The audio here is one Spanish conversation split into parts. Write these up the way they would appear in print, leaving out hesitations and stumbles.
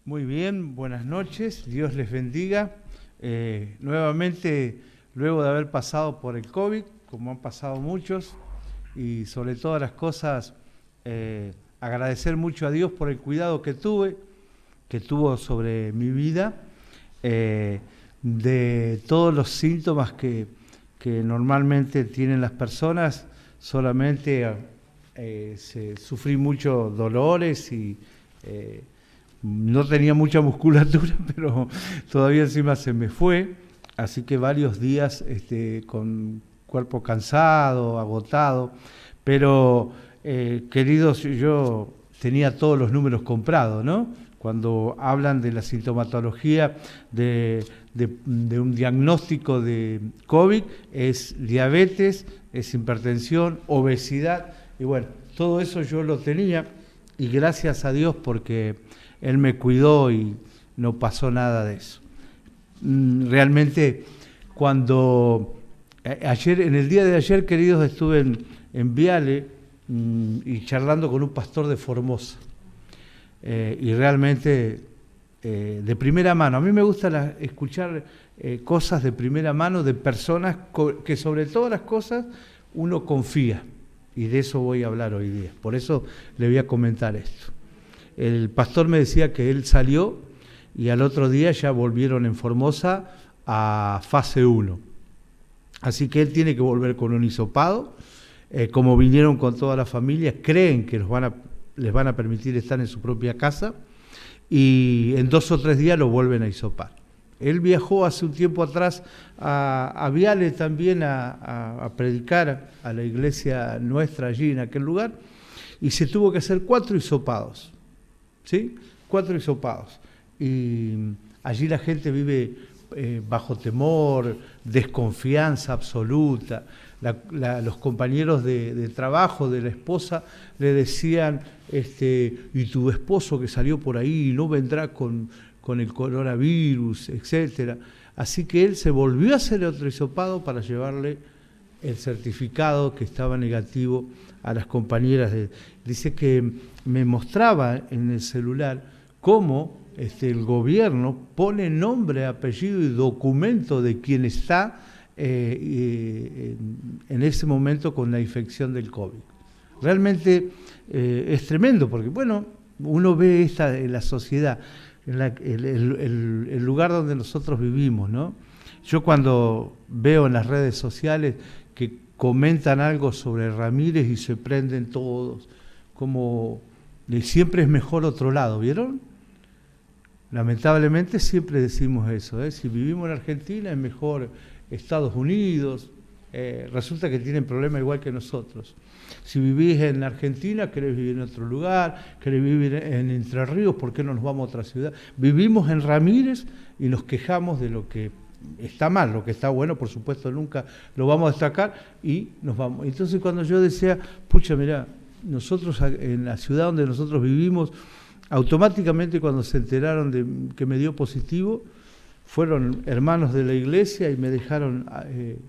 Muy bien, buenas noches, Dios les bendiga. Nuevamente, luego de haber pasado por el COVID, como han pasado muchos, y sobre todas las cosas, agradecer mucho a Dios por el cuidado que tuvo sobre mi vida, de todos los síntomas que normalmente tienen las personas, solamente sufrí muchos dolores y no tenía mucha musculatura, pero todavía encima se me fue, así que varios días con cuerpo cansado, agotado, pero queridos, yo tenía todos los números comprados, ¿no? Cuando hablan de la sintomatología de un diagnóstico de COVID, es diabetes, es hipertensión, obesidad, y bueno, todo eso yo lo tenía, y gracias a Dios porque Él me cuidó y no pasó nada de eso. Realmente, en el día de ayer, queridos, estuve en Viale y charlando con un pastor de Formosa. Y realmente, de primera mano, a mí me gusta escuchar cosas de primera mano de personas que sobre todas las cosas uno confía. Y de eso voy a hablar hoy día. Por eso le voy a comentar esto. El pastor me decía que él salió y al otro día ya volvieron en Formosa a fase 1. Así que él tiene que volver con un hisopado. Como vinieron con toda la familia, creen que les van a permitir estar en su propia casa y en 2 o 3 días lo vuelven a hisopar. Él viajó hace un tiempo atrás a Viale también a predicar a la iglesia nuestra allí en aquel lugar y se tuvo que hacer 4 hisopados. ¿Sí? 4 hisopados. Y allí la gente vive bajo temor, desconfianza absoluta. Los compañeros de trabajo de la esposa le decían, y tu esposo que salió por ahí no vendrá con el coronavirus, etcétera. Así que él se volvió a hacer otro hisopado para llevarle el certificado que estaba negativo a las compañeras. Dice que me mostraba en el celular cómo el gobierno pone nombre, apellido y documento de quien está en ese momento con la infección del COVID. Realmente es tremendo porque, bueno, uno ve en la sociedad, el lugar donde nosotros vivimos, ¿no? Yo cuando veo en las redes sociales que comentan algo sobre Ramírez y se prenden todos, como siempre es mejor otro lado, ¿vieron? Lamentablemente siempre decimos eso, ¿eh? Si vivimos en Argentina es mejor Estados Unidos, resulta que tienen problemas igual que nosotros. Si vivís en Argentina, querés vivir en otro lugar, querés vivir en Entre Ríos, ¿por qué no nos vamos a otra ciudad? Vivimos en Ramírez y nos quejamos de lo que está mal, lo que está bueno, por supuesto, nunca lo vamos a destacar y nos vamos. Entonces cuando yo decía, pucha, mirá, nosotros en la ciudad donde nosotros vivimos, automáticamente cuando se enteraron de que me dio positivo, fueron hermanos de la iglesia y me dejaron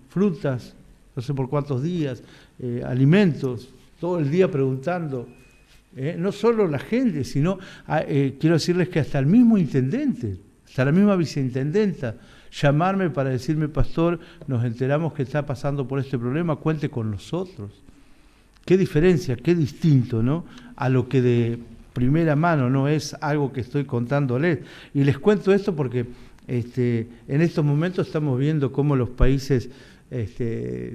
frutas, no sé por cuántos días, alimentos, todo el día preguntando. No solo la gente, sino, quiero decirles que hasta el mismo intendente, hasta la misma viceintendenta, llamarme para decirme, pastor, nos enteramos que está pasando por este problema, cuente con nosotros. Qué diferencia, qué distinto, ¿no? A lo que de primera mano, no es algo que estoy contándoles. Y les cuento esto porque en estos momentos estamos viendo cómo los países,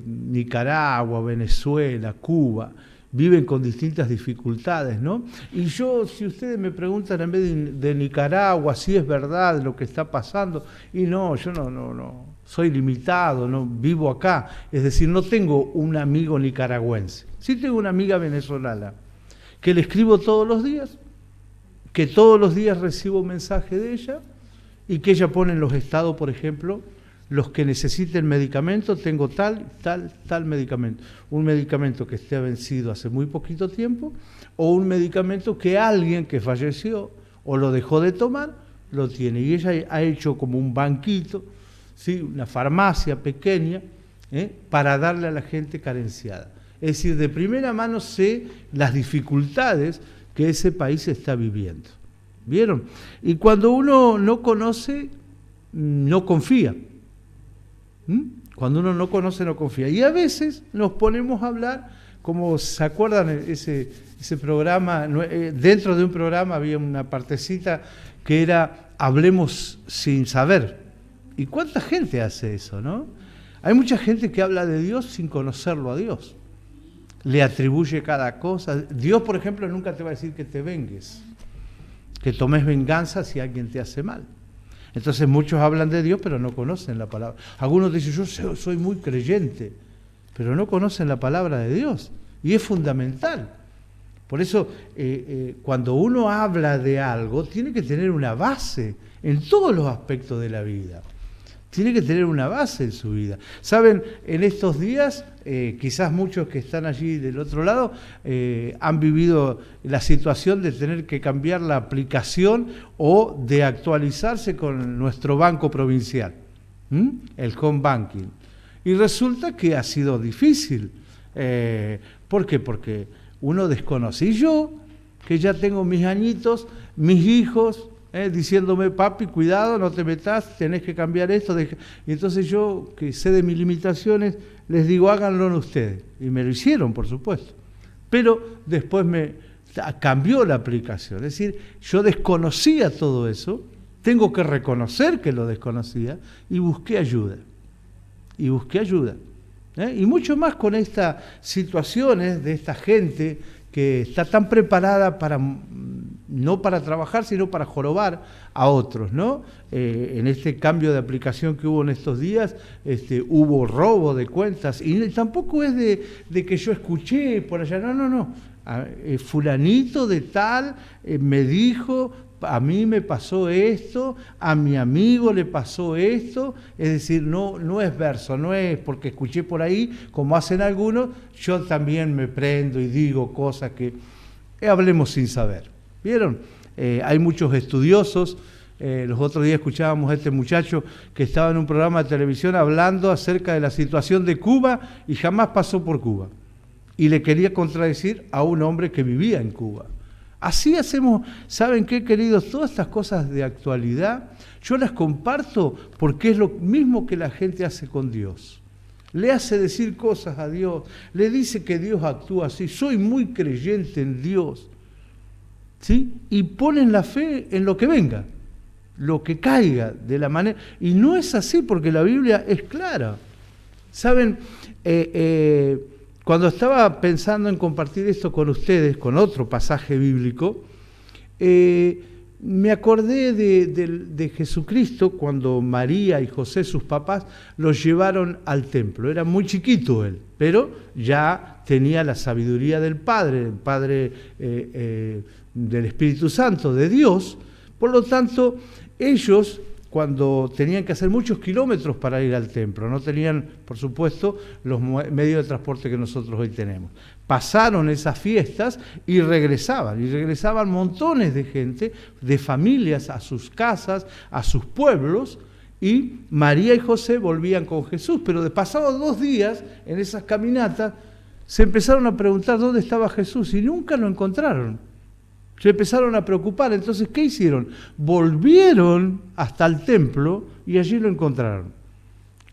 Nicaragua, Venezuela, Cuba, viven con distintas dificultades, ¿no? Y yo, si ustedes me preguntan en vez de Nicaragua, si es verdad lo que está pasando, y no, yo no, soy limitado, no vivo acá, es decir, no tengo un amigo nicaragüense, sí tengo una amiga venezolana, que le escribo todos los días, que todos los días recibo un mensaje de ella, y que ella pone en los estados, por ejemplo, los que necesiten medicamento, tengo tal medicamento. Un medicamento que esté vencido hace muy poquito tiempo, o un medicamento que alguien que falleció o lo dejó de tomar, lo tiene. Y ella ha hecho como un banquito, ¿sí? Una farmacia pequeña, para darle a la gente carenciada. Es decir, de primera mano sé las dificultades que ese país está viviendo. ¿Vieron? Y cuando uno no conoce, no confía. Cuando uno no conoce, no confía. Y a veces nos ponemos a hablar, como se acuerdan ese programa, dentro de un programa había una partecita que era hablemos sin saber. ¿Y cuánta gente hace eso, no? Hay mucha gente que habla de Dios sin conocerlo a Dios. Le atribuye cada cosa. Dios, por ejemplo, nunca te va a decir que te vengues, que tomes venganza si alguien te hace mal. Entonces muchos hablan de Dios, pero no conocen la palabra. Algunos dicen, yo soy muy creyente, pero no conocen la palabra de Dios. Y es fundamental. Por eso, cuando uno habla de algo, tiene que tener una base en todos los aspectos de la vida. Tiene que tener una base en su vida. Saben, en estos días, quizás muchos que están allí del otro lado han vivido la situación de tener que cambiar la aplicación o de actualizarse con nuestro banco provincial, el home banking. Y resulta que ha sido difícil. ¿Por qué? Porque uno desconoce. Y yo, que ya tengo mis añitos, mis hijos, diciéndome, papi, cuidado, no te metas, tenés que cambiar esto. Y entonces yo, que sé de mis limitaciones, les digo, háganlo ustedes. Y me lo hicieron, por supuesto. Pero después me cambió la aplicación. Es decir, yo desconocía todo eso, tengo que reconocer que lo desconocía y busqué ayuda. Y mucho más con estas situaciones de esta gente que está tan preparada para no para trabajar, sino para jorobar a otros, ¿no? En este cambio de aplicación que hubo en estos días, hubo robo de cuentas, y tampoco es de que yo escuché por allá, no. Fulanito de tal me dijo, a mí me pasó esto, a mi amigo le pasó esto, es decir, no es verso, no es porque escuché por ahí, como hacen algunos, yo también me prendo y digo cosas que hablemos sin saber. ¿Vieron? Hay muchos estudiosos. Los otros días escuchábamos a este muchacho que estaba en un programa de televisión hablando acerca de la situación de Cuba y jamás pasó por Cuba. Y le quería contradecir a un hombre que vivía en Cuba. Así hacemos, ¿saben qué, queridos? Todas estas cosas de actualidad, yo las comparto porque es lo mismo que la gente hace con Dios. Le hace decir cosas a Dios, le dice que Dios actúa así, soy muy creyente en Dios. ¿Sí? Y ponen la fe en lo que venga, lo que caiga de la manera. Y no es así porque la Biblia es clara. ¿Saben? Cuando estaba pensando en compartir esto con ustedes, con otro pasaje bíblico, me acordé de Jesucristo cuando María y José, sus papás, los llevaron al templo. Era muy chiquito él, pero ya tenía la sabiduría del Padre del Espíritu Santo, de Dios. Por lo tanto, ellos, cuando tenían que hacer muchos kilómetros para ir al templo, no tenían, por supuesto, los medios de transporte que nosotros hoy tenemos. Pasaron esas fiestas y regresaban montones de gente, de familias, a sus casas, a sus pueblos, y María y José volvían con Jesús. Pero de pasados 2 días, en esas caminatas, se empezaron a preguntar dónde estaba Jesús y nunca lo encontraron. Se empezaron a preocupar. Entonces, ¿qué hicieron? Volvieron hasta el templo y allí lo encontraron,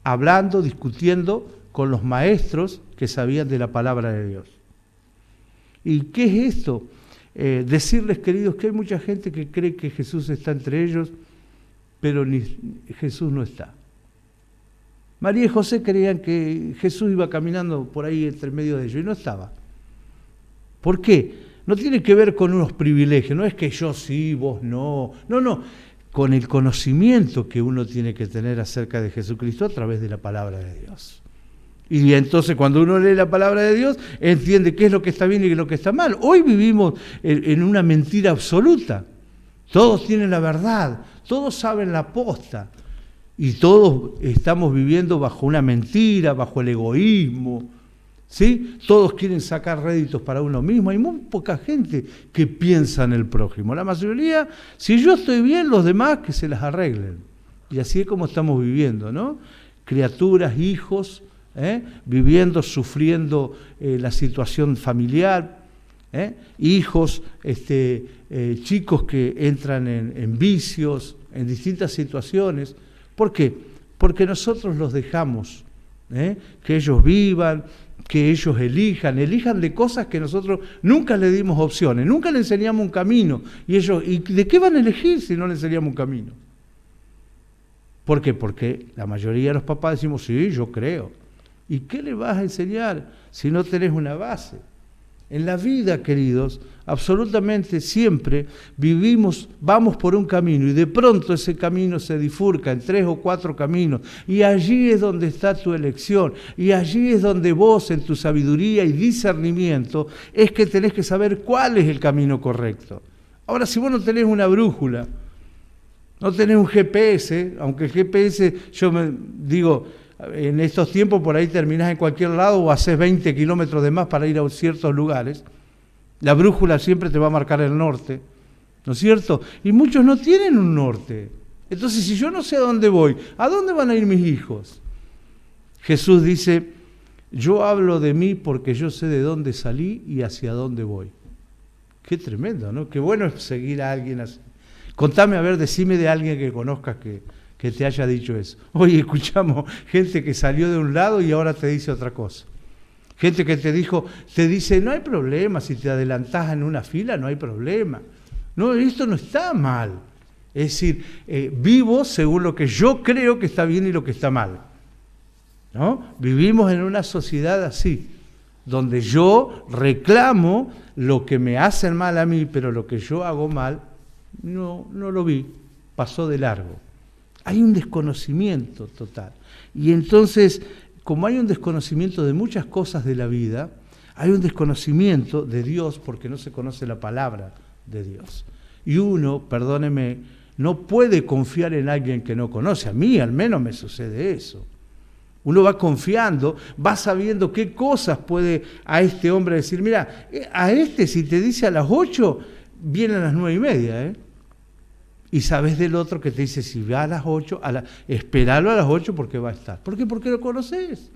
hablando, discutiendo con los maestros que sabían de la palabra de Dios. ¿Y qué es esto? Decirles, queridos, que hay mucha gente que cree que Jesús está entre ellos, pero Jesús no está. María y José creían que Jesús iba caminando por ahí entre medio de ellos y no estaba. ¿Por qué? No tiene que ver con unos privilegios, no es que yo sí, vos no. No, con el conocimiento que uno tiene que tener acerca de Jesucristo a través de la palabra de Dios. Y entonces cuando uno lee la palabra de Dios, entiende qué es lo que está bien y qué es lo que está mal. Hoy vivimos en una mentira absoluta. Todos tienen la verdad, todos saben la posta. Y todos estamos viviendo bajo una mentira, bajo el egoísmo. ¿Sí? Todos quieren sacar réditos para uno mismo. Hay muy poca gente que piensa en el prójimo. La mayoría, si yo estoy bien, los demás que se las arreglen. Y así es como estamos viviendo, ¿no? Criaturas, hijos, viviendo, sufriendo la situación familiar, Hijos, chicos que entran en vicios, en distintas situaciones. ¿Por qué? Porque nosotros los dejamos, que ellos vivan, que ellos elijan de cosas que nosotros nunca le dimos opciones, nunca le enseñamos un camino. ¿Y de qué van a elegir si no le enseñamos un camino? ¿Por qué? Porque la mayoría de los papás decimos, sí, yo creo. ¿Y qué le vas a enseñar si no tenés una base? En la vida, queridos, absolutamente siempre vamos por un camino y de pronto ese camino se bifurca en 3 o 4 caminos y allí es donde está tu elección y allí es donde vos en tu sabiduría y discernimiento es que tenés que saber cuál es el camino correcto. Ahora, si vos no tenés una brújula, no tenés un GPS, aunque el GPS, yo me digo, en estos tiempos por ahí terminás en cualquier lado o haces 20 kilómetros de más para ir a ciertos lugares. La brújula siempre te va a marcar el norte, ¿no es cierto? Y muchos no tienen un norte. Entonces, si yo no sé a dónde voy, ¿a dónde van a ir mis hijos? Jesús dice, yo hablo de mí porque yo sé de dónde salí y hacia dónde voy. Qué tremendo, ¿no? Qué bueno es seguir a alguien así. Contame, a ver, decime de alguien que conozcas que te haya dicho eso. Oye, escuchamos gente que salió de un lado y ahora te dice otra cosa. Gente que te dice, no hay problema, si te adelantás en una fila, no hay problema. No, esto no está mal. Es decir, vivo según lo que yo creo que está bien y lo que está mal. ¿No? Vivimos en una sociedad así, donde yo reclamo lo que me hacen mal a mí, pero lo que yo hago mal, no lo vi, pasó de largo. Hay un desconocimiento total. Y entonces, como hay un desconocimiento de muchas cosas de la vida, hay un desconocimiento de Dios porque no se conoce la palabra de Dios. Y uno, perdóneme, no puede confiar en alguien que no conoce. A mí al menos me sucede eso. Uno va confiando, va sabiendo qué cosas puede a este hombre decir. Mira, a este si te dice a las 8, viene a las 9:30, Y sabes del otro que te dice, si va a las 8, esperalo a las 8 porque va a estar. ¿Por qué? Porque lo conoces.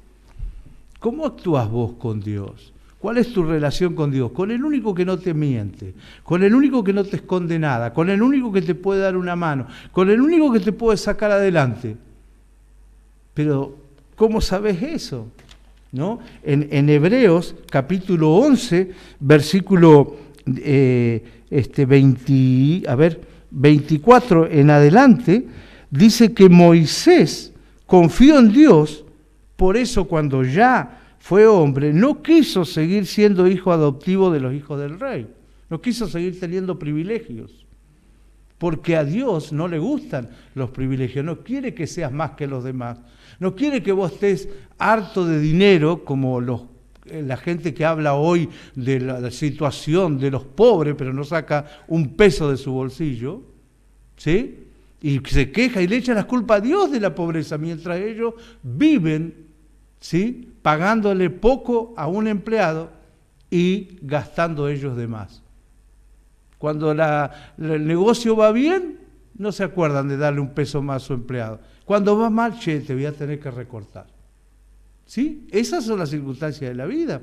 ¿Cómo actúas vos con Dios? ¿Cuál es tu relación con Dios? Con el único que no te miente, con el único que no te esconde nada, con el único que te puede dar una mano, con el único que te puede sacar adelante. Pero, ¿cómo sabes eso? ¿No? En Hebreos, capítulo 11, versículo 24 en adelante, dice que Moisés confió en Dios, por eso cuando ya fue hombre, no quiso seguir siendo hijo adoptivo de los hijos del rey, no quiso seguir teniendo privilegios, porque a Dios no le gustan los privilegios, no quiere que seas más que los demás, no quiere que vos estés harto de dinero como la gente que habla hoy de la situación de los pobres, pero no saca un peso de su bolsillo, ¿sí? Y se queja y le echa las culpas a Dios de la pobreza, mientras ellos viven, ¿sí?, pagándole poco a un empleado y gastando ellos de más. Cuando el negocio va bien, no se acuerdan de darle un peso más a su empleado. Cuando va mal, te voy a tener que recortar. ¿Sí? Esas son las circunstancias de la vida.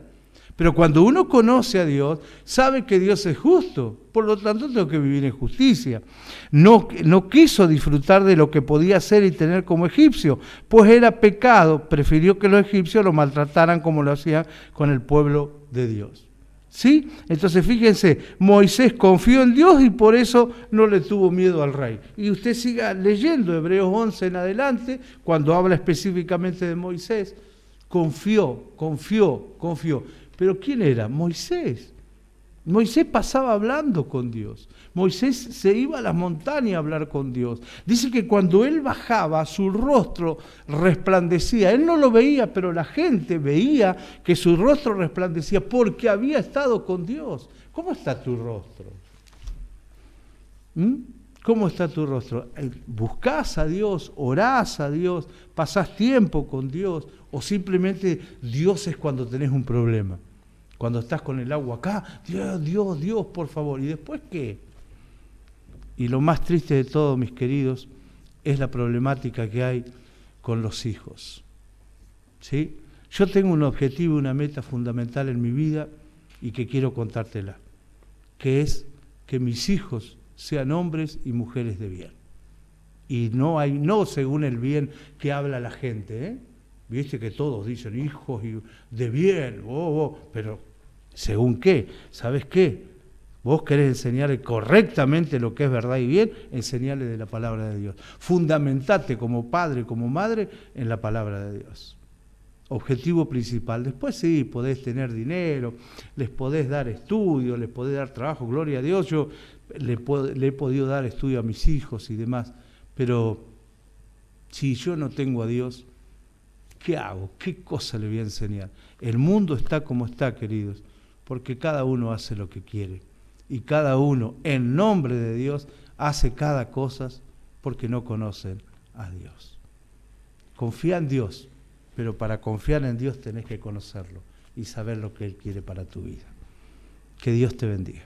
Pero cuando uno conoce a Dios, sabe que Dios es justo, por lo tanto tengo que vivir en justicia. No quiso disfrutar de lo que podía hacer y tener como egipcio, pues era pecado, prefirió que los egipcios lo maltrataran como lo hacían con el pueblo de Dios. ¿Sí? Entonces fíjense, Moisés confió en Dios y por eso no le tuvo miedo al rey. Y usted siga leyendo Hebreos 11 en adelante, cuando habla específicamente de Moisés. Confió. ¿Pero quién era? Moisés. Moisés pasaba hablando con Dios. Moisés se iba a las montañas a hablar con Dios. Dice que cuando él bajaba, su rostro resplandecía. Él no lo veía, pero la gente veía que su rostro resplandecía porque había estado con Dios. ¿Cómo está tu rostro? ¿Cómo está tu rostro? ¿Buscás a Dios? ¿Orás a Dios? ¿Pasás tiempo con Dios? ¿O simplemente Dios es cuando tenés un problema? Cuando estás con el agua acá, Dios, por favor. ¿Y después qué? Y lo más triste de todo, mis queridos, es la problemática que hay con los hijos. ¿Sí? Yo tengo un objetivo, una meta fundamental en mi vida y que quiero contártela. que es que mis hijos sean hombres y mujeres de bien. Y no según el bien que habla la gente, ¿eh? Viste que todos dicen hijos de bien, pero ¿según qué? ¿Sabes qué? Vos querés enseñarle correctamente lo que es verdad y bien, enseñarle de la palabra de Dios. Fundamentate como padre, como madre, en la palabra de Dios. Objetivo principal. Después sí, podés tener dinero, les podés dar estudio, les podés dar trabajo, gloria a Dios. Yo le he podido dar estudio a mis hijos y demás, pero si yo no tengo a Dios, ¿qué hago? ¿Qué cosa le voy a enseñar? El mundo está como está, queridos, porque cada uno hace lo que quiere. Y cada uno, en nombre de Dios, hace cada cosa porque no conocen a Dios. Confía en Dios, pero para confiar en Dios tenés que conocerlo y saber lo que Él quiere para tu vida. Que Dios te bendiga.